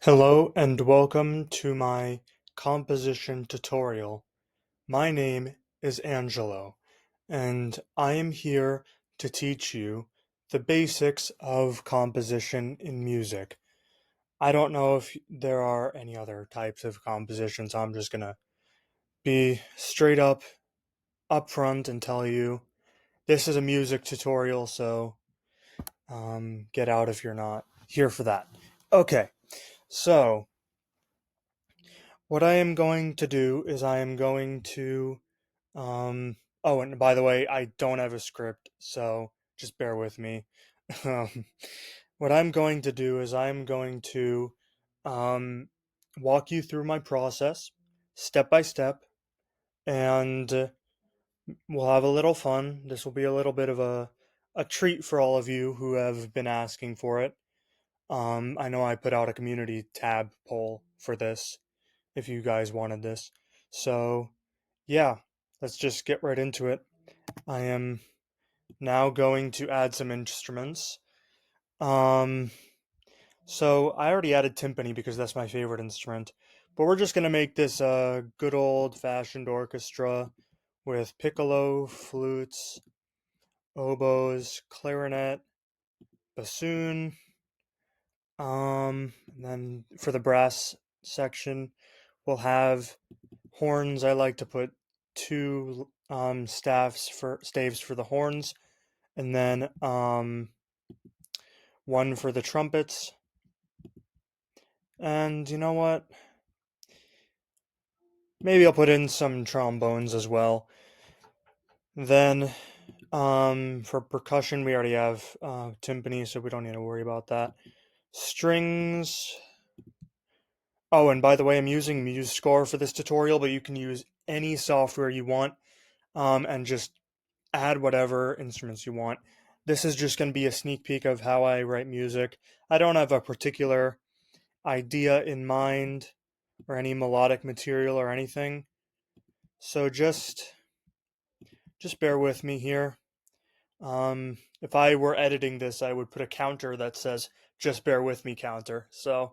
Hello and welcome to my composition tutorial. My name is Angelo, and I am here to teach you the basics of composition in music. I don't know if there are any other types of compositions. I'm just gonna be straight up upfront and tell you this is a music tutorial, so get out if you're not here for that. Okay, so what I am going to do is I am going to oh, and by the way, I don't have a script, so just bear with me. um, what I'm going to do is I'm going to um walk you through my process step by step, and we'll have a little fun. This will be a little bit of a treat for all of you who have been asking for it. I know I put out a community tab poll for this if you guys wanted this. So, yeah, let's just get right into it. I am now going to add some instruments. Um, so I already added timpani because that's my favorite instrument, but we're just gonna make this a good old-fashioned orchestra with piccolo, flutes, oboes, clarinet, bassoon. And then for the brass section, we'll have horns. I like to put two staves for the horns, and then one for the trumpets. And you know what? Maybe I'll put in some trombones as well. Then for percussion, we already have timpani, so we don't need to worry about that. Strings. Oh, and by the way, I'm using MuseScore for this tutorial, but you can use any software you want, and just add whatever instruments you want. This is just going to be a sneak peek of how I write music. I don't have a particular idea in mind or any melodic material or anything. So just bear with me here. If I were editing this, I would put a counter that says "just bear with me" counter. So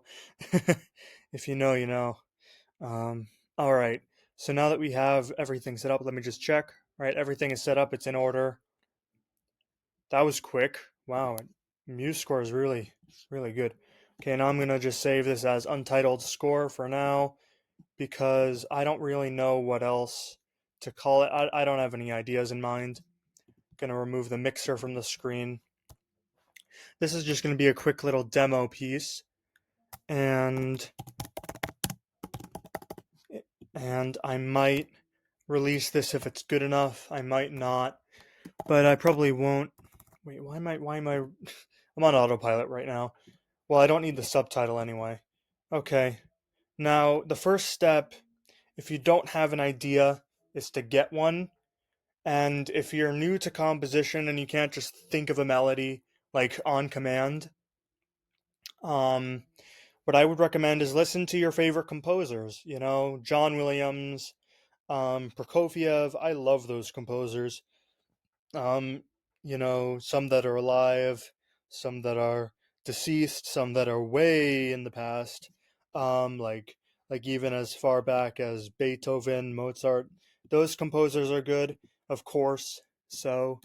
if you know, you know. All right. So now that we have everything set up, let me just check. All right, everything is set up. It's in order. That was quick. Wow, Muse score is really good. Okay, now I'm gonna just save this as untitled score for now because I don't really know what else to call it. I don't have any ideas in mind. Gonna remove the mixer from the screen. This is just gonna be a quick little demo piece, and I might release this if it's good enough. I might not, but I probably won't. Wait, why am I I'm on autopilot right now. Well, I don't need the subtitle anyway. Okay. Now, the first step, if you don't have an idea, is to get one. And if you're new to composition and you can't just think of a melody like on command, um, what I would recommend is listen to your favorite composers. You know, John Williams, Prokofiev. I love those composers. Um, some that are alive, some that are deceased, some that are way in the past. Like even as far back as Beethoven, Mozart. Those composers are good, of course. So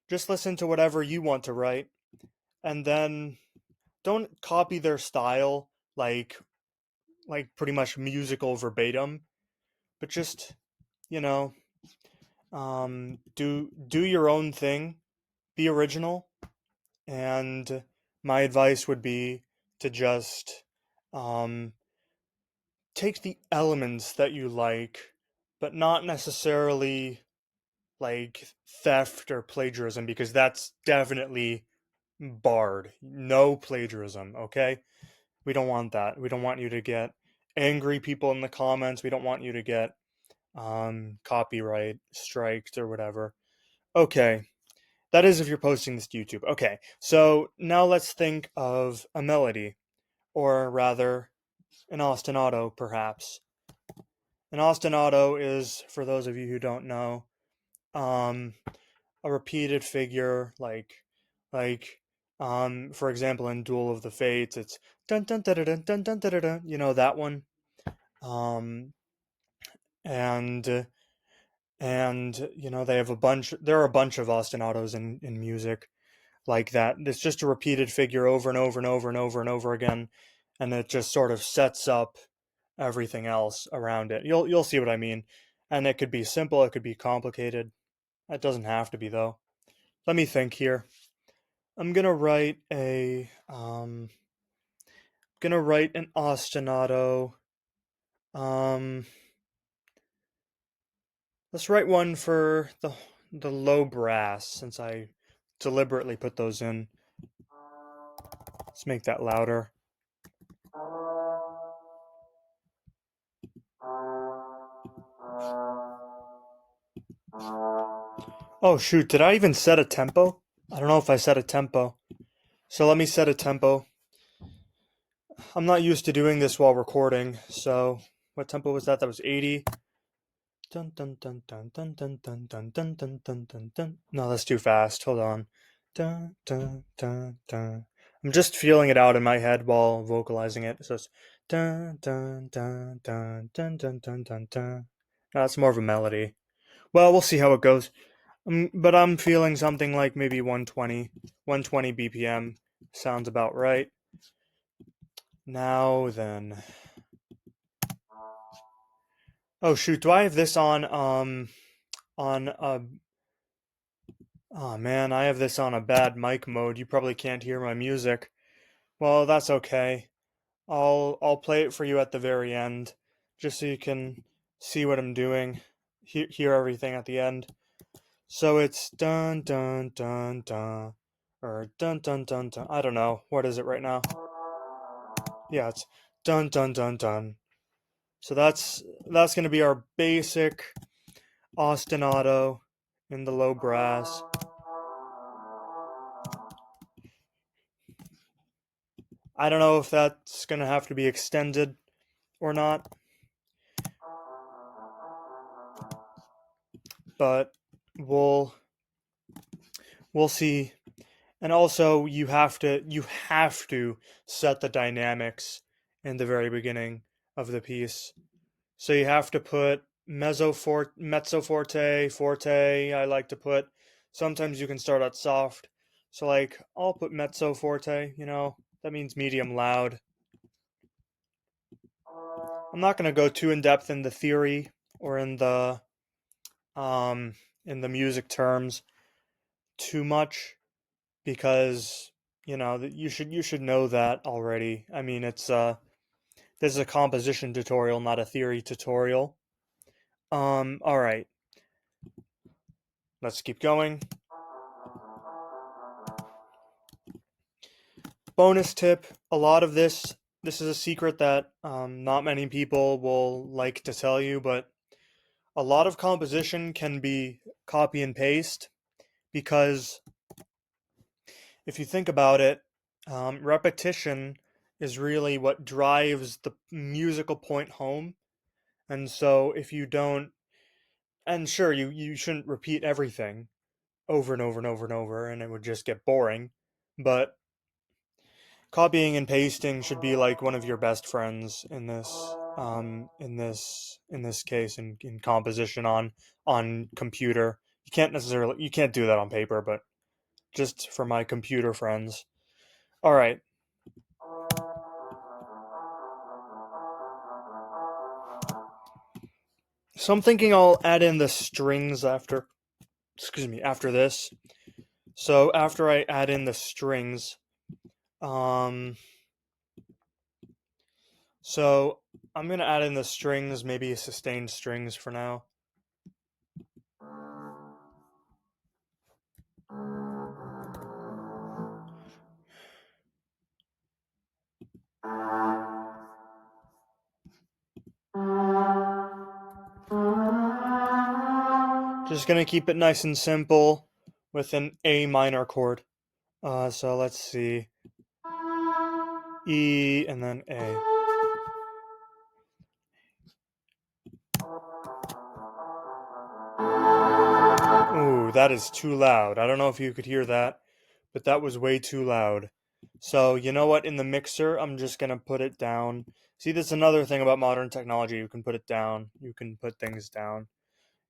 just listen to whatever you want to write, and then don't copy their style like pretty much musical verbatim, but just you know do your own thing, be original. And my advice would be to just um, take the elements that you like, but not necessarily like theft or plagiarism, because that's definitely barred. No plagiarism, okay? We don't want that. We don't want you to get angry people in the comments. We don't want you to get copyright striked or whatever. Okay, that is if you're posting this to YouTube. Okay, so now let's think of a melody, or rather, an ostinato, perhaps. An ostinato is, for those of you who don't know, um, a repeated figure, like For example, in Duel of the Fates, it's dun dun dun dun dun dun dun dun. You know that one. Um, and they have a bunch. There are a bunch of ostinatos in music like that. It's just a repeated figure over and over and over and over and over again, and it just sort of sets up everything else around it. You'll see what I mean. And it could be simple, it could be complicated. It doesn't have to be though. Let me think here. I'm gonna write an ostinato. Um let's write one for the low brass since I deliberately put those in. Let's make that louder. Oh shoot, did I even set a tempo? I don't know if I set a tempo. So let me set a tempo. I'm not used to doing this while recording, so what tempo was that? That was 80. Dun dun dun dun dun dun dun dun dun dun dun dun dun. No, that's too fast. Hold on. Dun dun dun dun. I'm just feeling it out in my head while vocalizing it. So it's dun dun dun dun dun dun dun dun dun. No, that's more of a melody. Well, we'll see how it goes. But I'm feeling something like maybe 120 BPM sounds about right. Now then. Oh shoot, do I have this on a oh man, I have this on a bad mic mode. You probably can't hear my music. Well, that's okay. I'll play it for you at the very end just so you can see what I'm doing. Hear everything at the end. So it's dun dun dun dun or dun dun dun dun. I don't know. What is it right now? Yeah, it's dun dun dun dun. So that's going to be our basic ostinato in the low brass. I don't know if that's going to have to be extended or not, but we'll we'll see. And also you have to set the dynamics in the very beginning of the piece. So you have to put mezzo forte, forte. I like to put. Sometimes you can start out soft. So like I'll put mezzo forte. That means medium loud. I'm not going to go too in depth in the theory or um in the music terms too much because you should know that already. I mean, this is a composition tutorial, not a theory tutorial. All right, let's keep going. Bonus tip: a lot of this is a secret that not many people will like to tell you, but a lot of composition can be copy and paste because if you think about it, repetition is really what drives the musical point home. And so if you don't, and sure, you shouldn't repeat everything over and over and over and over, and it would just get boring. But copying and pasting should be like one of your best friends in this case in composition on computer. You can't do that on paper, but just for my computer friends. All right. So I'm thinking I'll add in the strings after this. So after I add in the strings, um, so I'm gonna add in the strings, maybe sustained strings for now. Just gonna keep it nice and simple with an A minor chord. So let's see, E and then A. Ooh, that is too loud. I don't know if you could hear that, but that was way too loud. So, you know what? In the mixer, I'm just going to put it down. See, this is another thing about modern technology. You can put it down, you can put things down,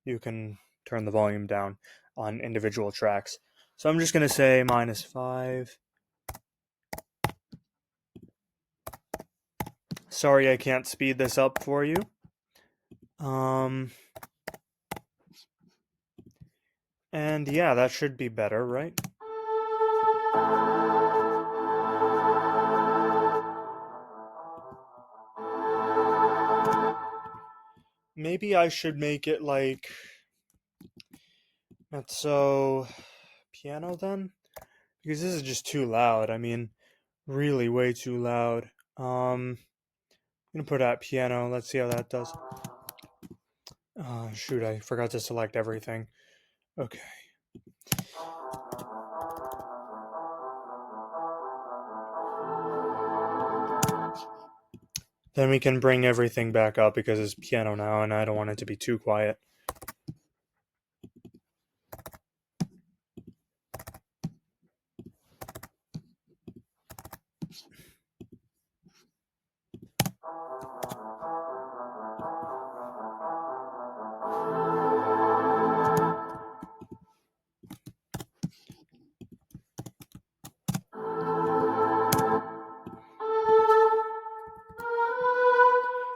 you can turn the volume down on individual tracks. So, I'm just going to say -5. Sorry, I can't speed this up for you. And yeah, that should be better, right? Maybe I should make it like, that's so, piano then? Because this is just too loud. I mean, really way too loud. I'm gonna put out piano. Let's see how that does. Shoot, I forgot to select everything. Okay. Then we can bring everything back up because it's piano now and I don't want it to be too quiet.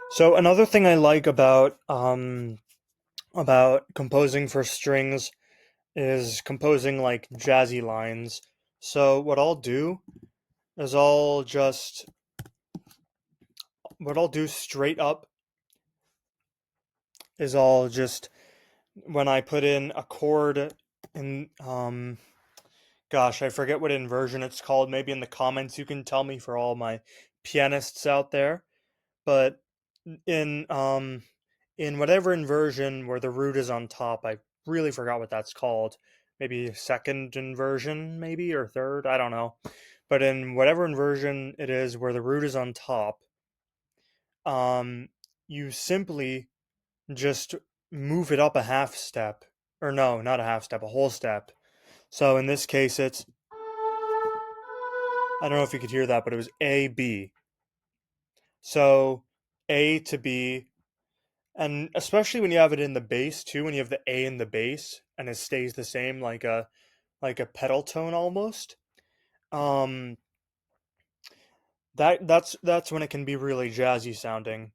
So another thing I like about composing for strings is composing like jazzy lines. So is what I'll do straight up is I'll just when I put in a chord in gosh, I forget what inversion it's called. Maybe in the comments you can tell me for all my pianists out there. But in um in whatever inversion where the root is on top, I really forgot what that's called. Maybe second inversion, maybe, or third, I don't know. But in whatever inversion it is where the root is on top, you simply just move it up a half step. Or no, not a half step, a whole step. So in this case it's, I don't know if you could hear that, but it was A B. So A to B, and especially when you have it in the bass too, when you have the A in the bass and it stays the same like a pedal tone almost. Um that's when it can be really jazzy sounding.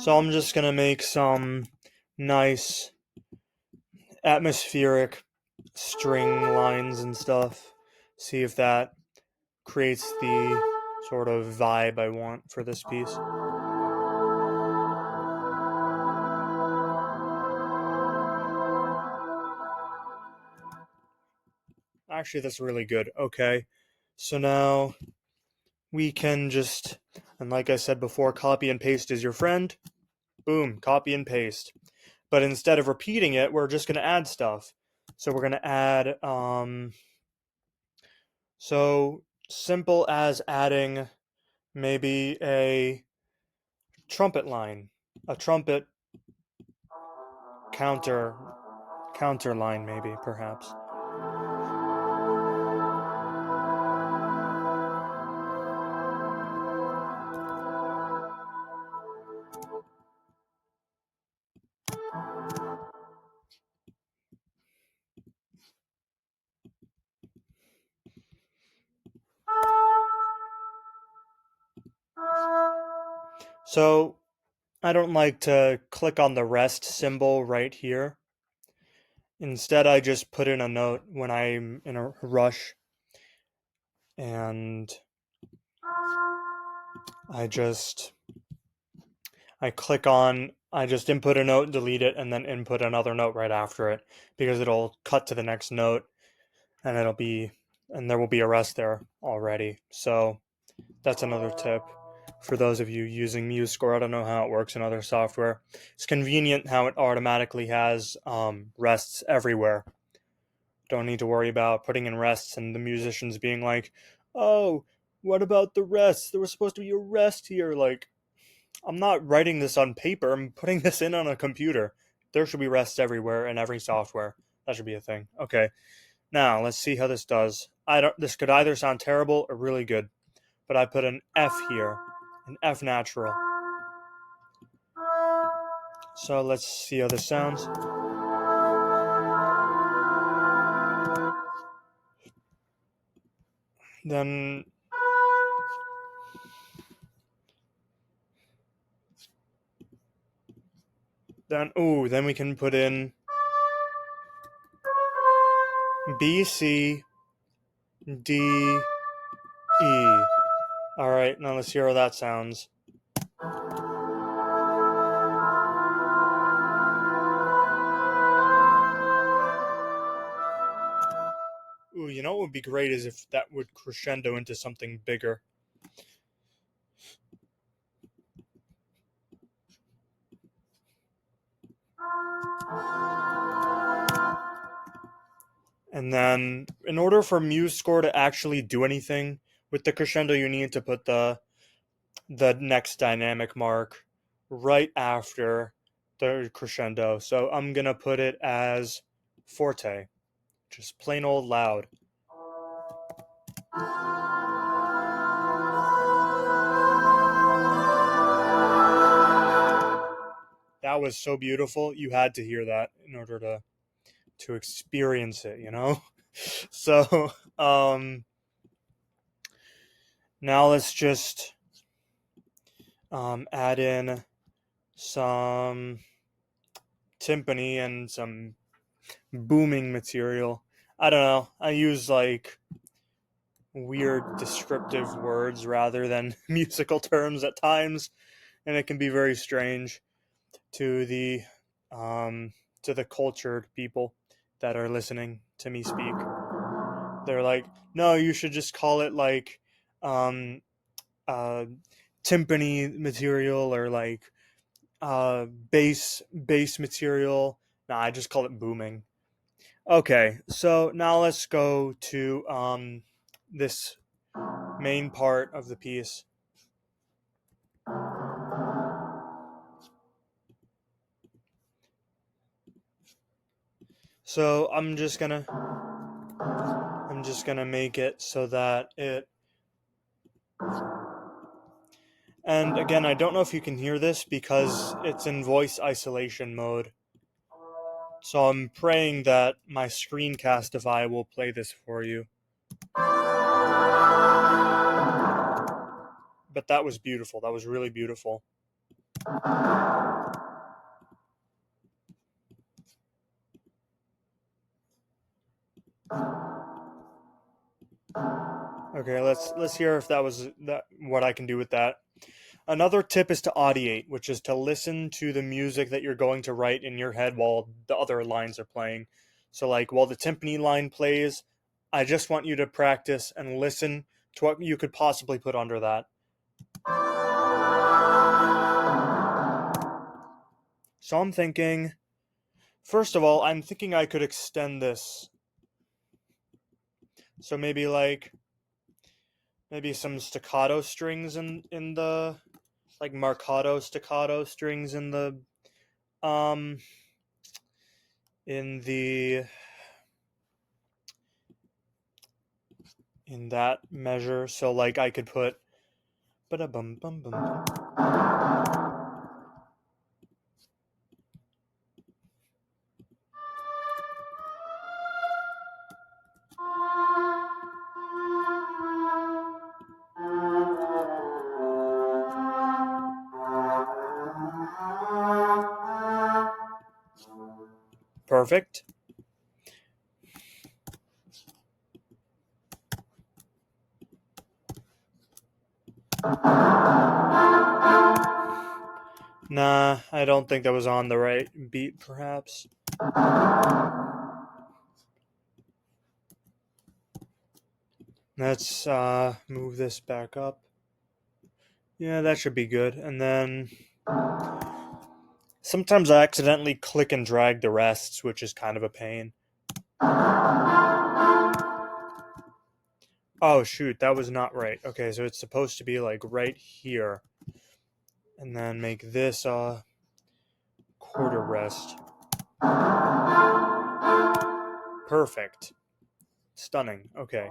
So I'm just going to make some nice atmospheric string lines and stuff. See if that creates the sort of vibe I want for this piece. Actually, that's really good. Okay. So now we can just, and like I said before, copy and paste is your friend. Boom, copy and paste. But instead of repeating it, we're just going to add stuff. So we're going to add, so simple as adding maybe a trumpet line, a trumpet counter line, maybe, perhaps. So I don't like to click on the rest symbol right here. Instead, I just put in a note when I'm in a rush, and I just I just input a note, delete it, and then input another note right after it because it'll cut to the next note and there will be a rest there already. So that's another tip for those of you using MuseScore. I don't know how it works in other software. It's convenient how it automatically has rests everywhere. Don't need to worry about putting in rests and the musicians being like, oh, what about the rests? There was supposed to be a rest here. Like, I'm not writing this on paper, I'm putting this in on a computer. There should be rests everywhere in every software. That should be a thing. Okay, now let's see how this does. This could either sound terrible or really good, but I put an F here, an F natural. So let's see how this sounds. Then then we can put in B, C, D, E. All right, now let's hear how that sounds. Ooh, you know what would be great is if that would crescendo into something bigger. And then, in order for MuseScore to actually do anything with the crescendo, you need to put the next dynamic mark right after the crescendo. So I'm gonna put it as forte, just plain old loud. That was so beautiful. You had to hear that in order to experience it, you know? So, now let's just add in some timpani and some booming material. I don't know. I use like weird descriptive words rather than musical terms at times, and it can be very strange to the cultured people that are listening to me speak. They're like, no, you should just call it like um, uh, timpani material or like bass material. Nah, I just call it booming. Okay, so now let's go to this main part of the piece. So I'm just gonna make it so that it. And again, I don't know if you can hear this because it's in voice isolation mode. So I'm praying that my Screencastify will play this for you. But that was beautiful. That was really beautiful. Okay, let's hear if that was what I can do with that. Another tip is to audiate, which is to listen to the music that you're going to write in your head while the other lines are playing. So like while the timpani line plays, I just want you to practice and listen to what you could possibly put under that. So I'm thinking, first of all, I'm thinking I could extend this. So maybe some staccato strings in the like marcato staccato strings in the um in the in that measure. So like I could put ba-da-bum bum bum bum. Perfect. Nah, I don't think that was on the right beat, perhaps. Let's move this back up. Yeah, that should be good. And then sometimes I accidentally click and drag the rests, which is kind of a pain. Oh shoot, that was not right. Okay, so it's supposed to be like right here. And then make this quarter rest. Perfect. Stunning. Okay.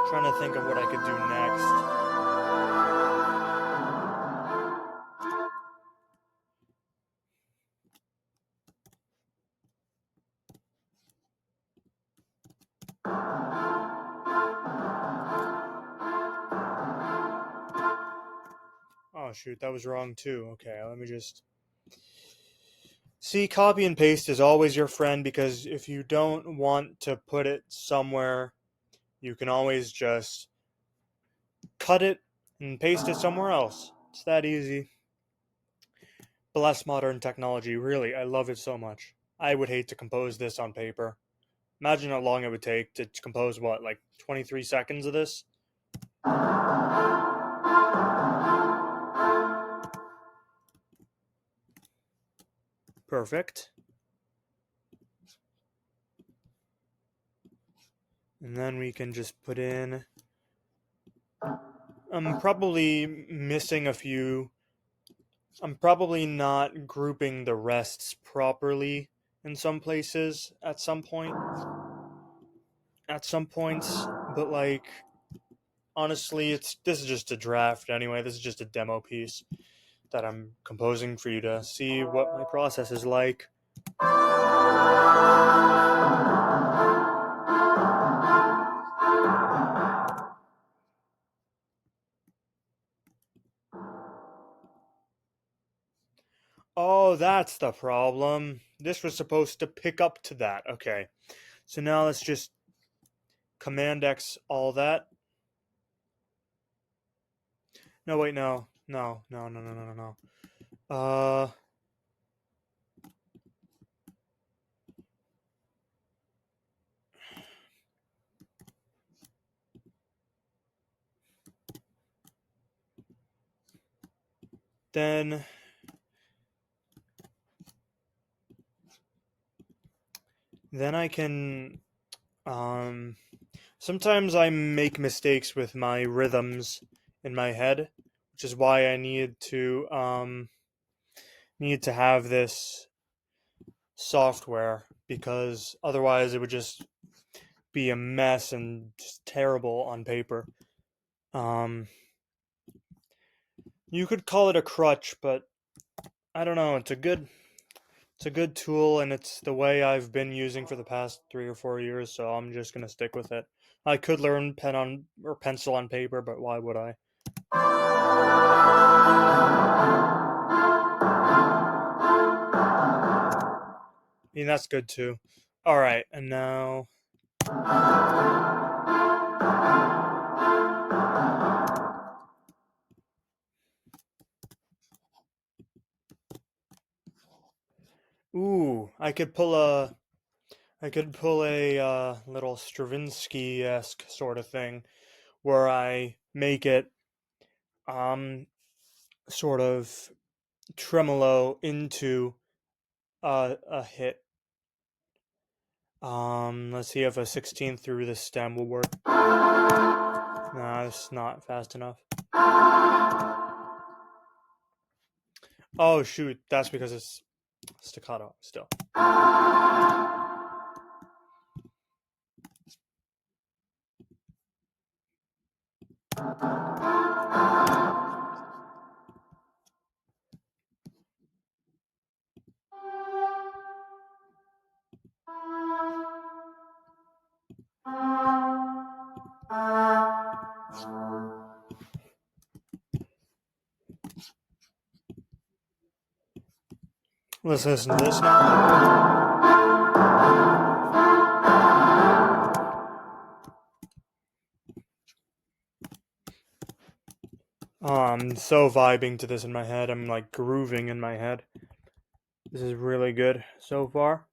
Trying to think of what I could do next. Oh shoot, that was wrong too. Okay, let me just see. Copy and paste is always your friend because if you don't want to put it somewhere, you can always just cut it and paste it somewhere else. It's that easy. Bless modern technology, really, I love it so much. I would hate to compose this on paper. Imagine how long it would take to compose what, like 23 seconds of this? Perfect. And then we can just put in. I'm probably missing a few. I'm probably not grouping the rests properly in some places at some point. At some points, but like honestly, this is just a draft anyway. This is just a demo piece that I'm composing for you to see what my process is like. Oh, that's the problem. This was supposed to pick up to that. Okay. So now let's just Command X all that. No, wait, no. No, no, no, no, no, no, no. Then I can sometimes I make mistakes with my rhythms in my head, which is why I need to have this software because otherwise it would just be a mess and just terrible on paper. You could call it a crutch, but I don't know. It's a good tool, and it's the way I've been using for the past 3 or 4 years. So I'm just gonna stick with it. I could learn pen on or pencil on paper, but why would I? I mean, that's good too. All right, and now. Ooh, I could pull a little Stravinsky-esque sort of thing where I make it sort of tremolo into a hit. Let's see if a 16th through the stem will work. Nah, it's not fast enough. Oh shoot, that's because it's staccato still. Let's listen to this now. I'm so vibing to this in my head. I'm like grooving in my head. This is really good so far.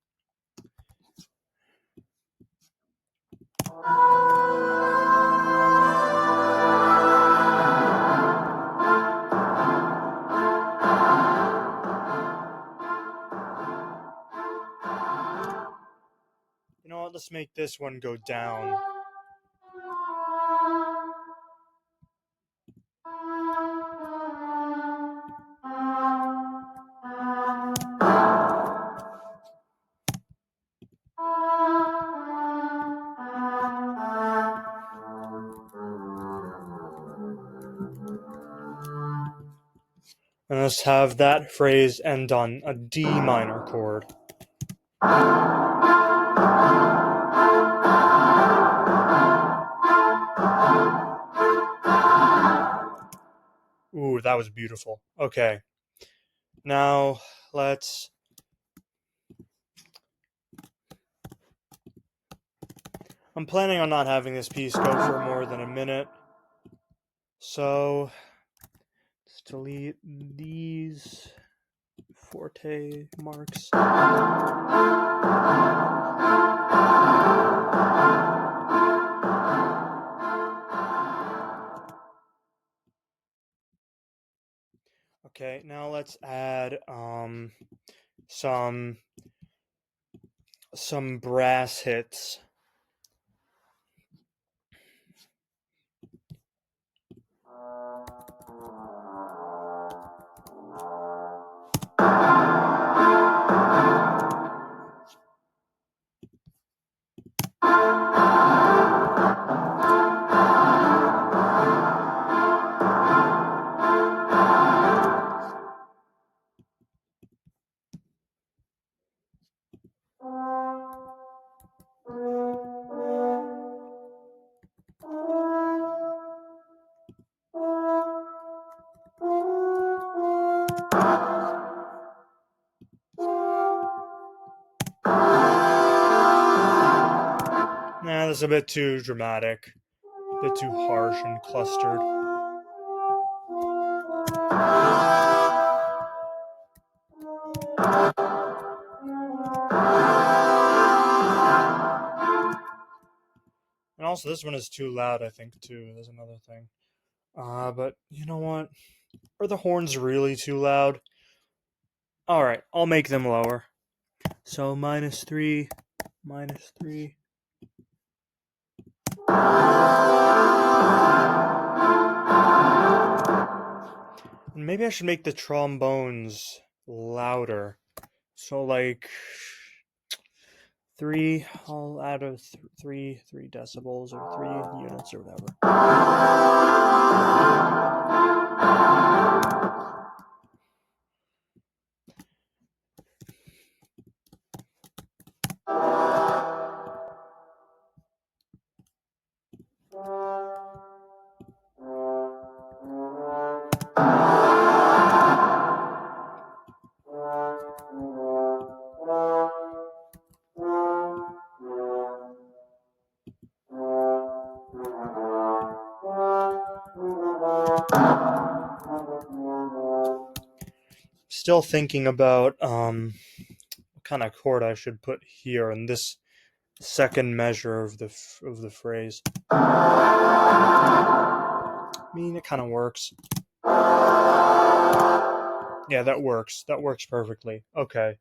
You know what? Let's make this one go down. And let's have that phrase end on a D minor chord. Ooh, that was beautiful. Okay. Now, let's... I'm planning on not having this piece go for more than a minute. So, let's delete these forte marks. Okay, now let's add some brass hits. Nah, that's a bit too dramatic, a bit too harsh and clustered. And also, this one is too loud, I think, too. There's another thing. But you know what? Are the horns really too loud? Alright, I'll make them lower. So, -3, -3. And maybe I should make the trombones louder. So, like... 3, I'll add a 3 decibels or 3 units or whatever. Still thinking about what kind of chord I should put here in this second measure of the phrase. I mean, it kind of works. Yeah, that works. That works perfectly. Okay.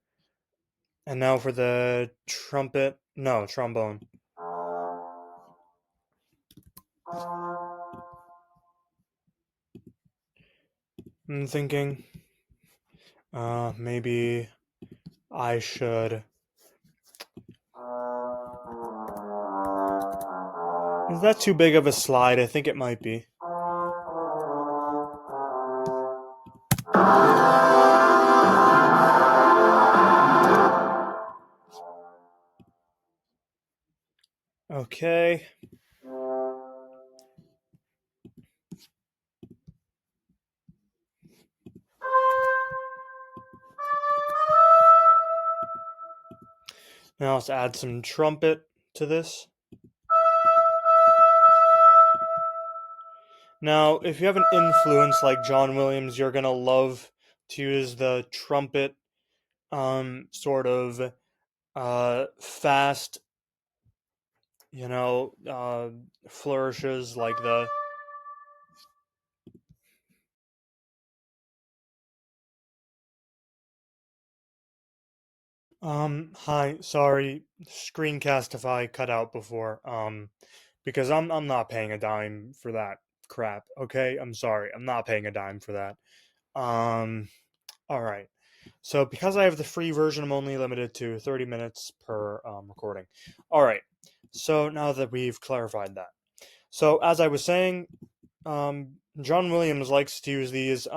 And now for the trumpet. No, trombone. I'm thinking maybe I should... Is that too big of a slide? I think it might be. Okay. Now let's add some trumpet to this. Now, if you have an influence like John Williams, you're gonna love to use the trumpet sort of fast, flourishes like the. Hi, sorry, Screencastify cut out before, because I'm not paying a dime for that crap, okay? I'm sorry, I'm not paying a dime for that. Um, alright. So, because I have the free version, I'm only limited to 30 minutes per recording. Alright, so now that we've clarified that. So, as I was saying, John Williams likes to use these,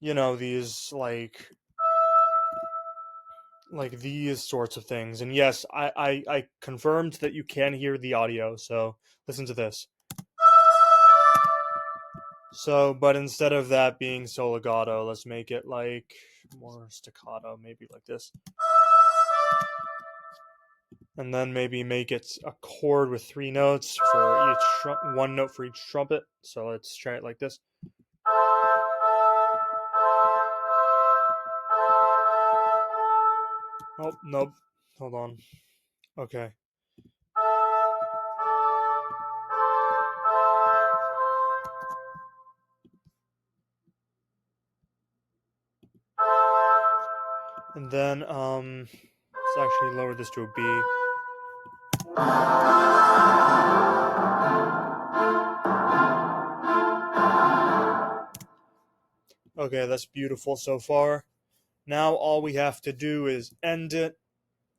these, like these sorts of things. And yes, I confirmed that you can hear the audio, so listen to this. So, but instead of that being so legato, let's make it like more staccato, maybe like this. And then maybe make it a chord with 3 notes for each, 1 note for each trumpet. So let's try it like this. Oh, nope. Hold on. Okay. And then, let's actually lower this to a B. Okay, that's beautiful so far. Now all we have to do is end it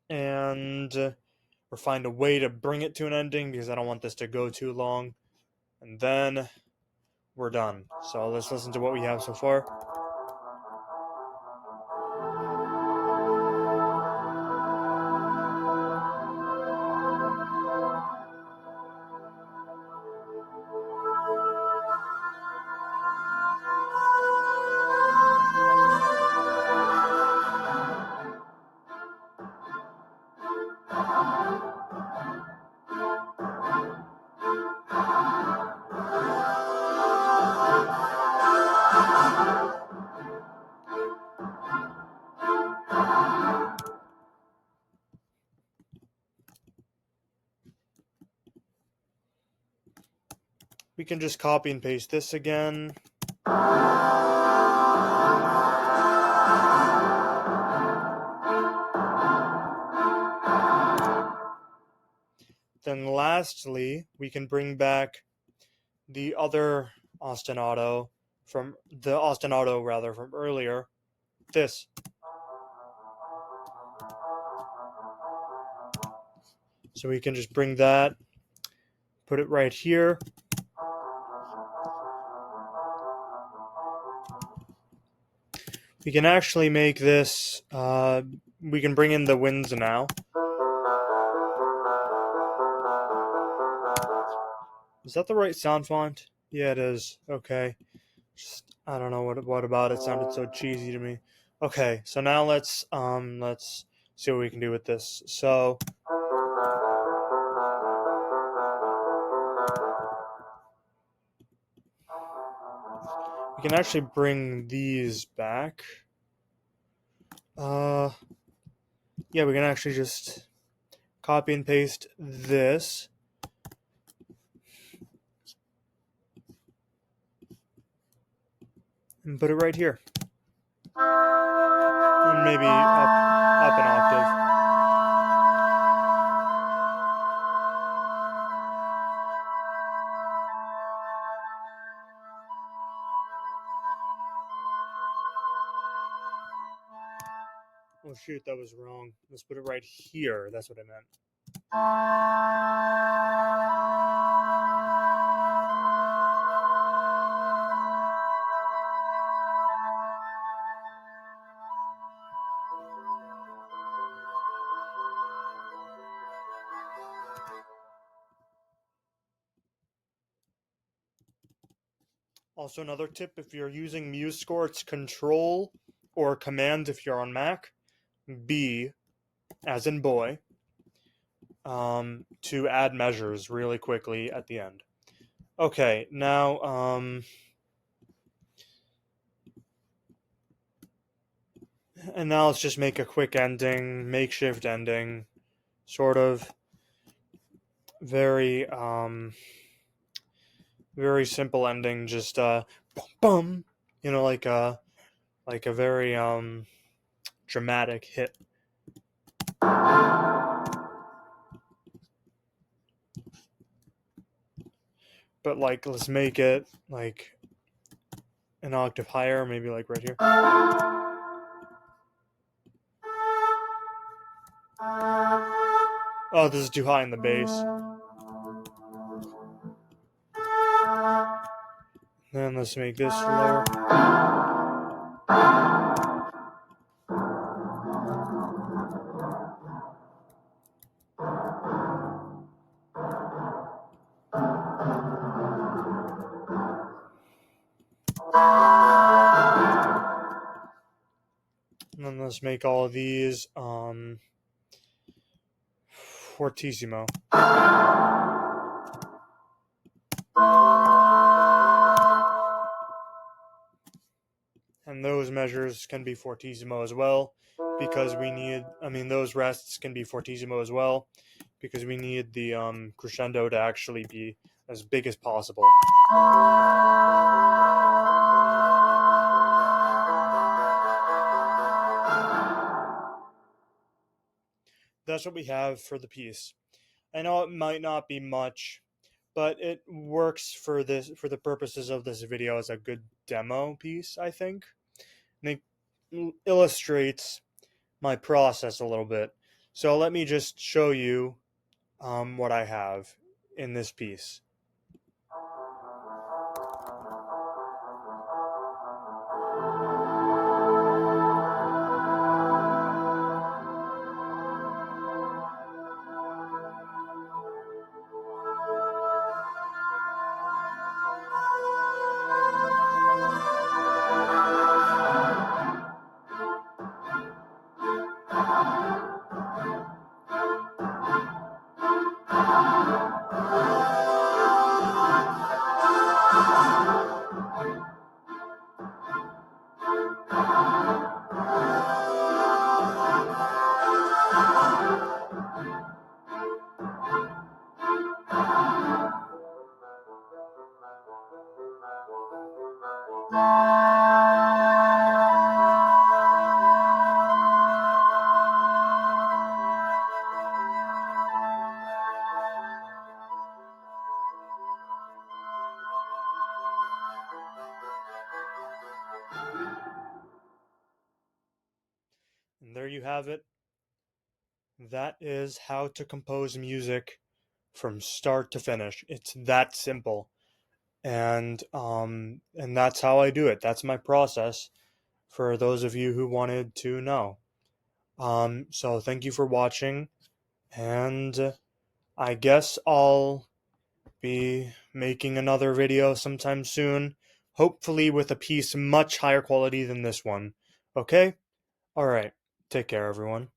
and or find a way to bring it to an ending because I don't want this to go too long. And then we're done. So let's listen to what we have so far. We can just copy and paste this again. Then lastly, we can bring back the other ostinato from earlier. This. So we can just bring that, put it right here. We can actually make this, we can bring in the winds now. Is that the right sound font? Yeah, it is. Okay. Just, I don't know what about it sounded so cheesy to me. Okay, so now let's see what we can do with this. So we can actually bring these back. Yeah, we can actually just copy and paste this. And put it right here. And maybe up an octave. Oh shoot, that was wrong. Let's put it right here. That's what I meant. Also, another tip, if you're using MuseScore, it's Control or Command if you're on Mac, B, as in boy, to add measures really quickly at the end. Okay, now, And now let's just make a quick ending, makeshift ending, sort of very very simple ending, just bum, like a very dramatic hit. But like let's make it like an octave higher, maybe like right here. Oh, this is too high in the bass. Then let's make this lower. And then let's make all of these fortissimo. And those measures can be fortissimo as well, because we need, those rests can be fortissimo as well, because we need the crescendo to actually be as big as possible. That's what we have for the piece. I know it might not be much, but it works for the purposes of this video as a good demo piece, I think. And it illustrates my process a little bit. So let me just show you what I have in this piece. And there you have it. That is how to compose music from start to finish. It's that simple. And that's how I do it. That's my process for those of you who wanted to know. So thank you for watching, and I guess I'll be making another video sometime soon, hopefully with a piece much higher quality than this one. Okay? Alright. Take care, everyone.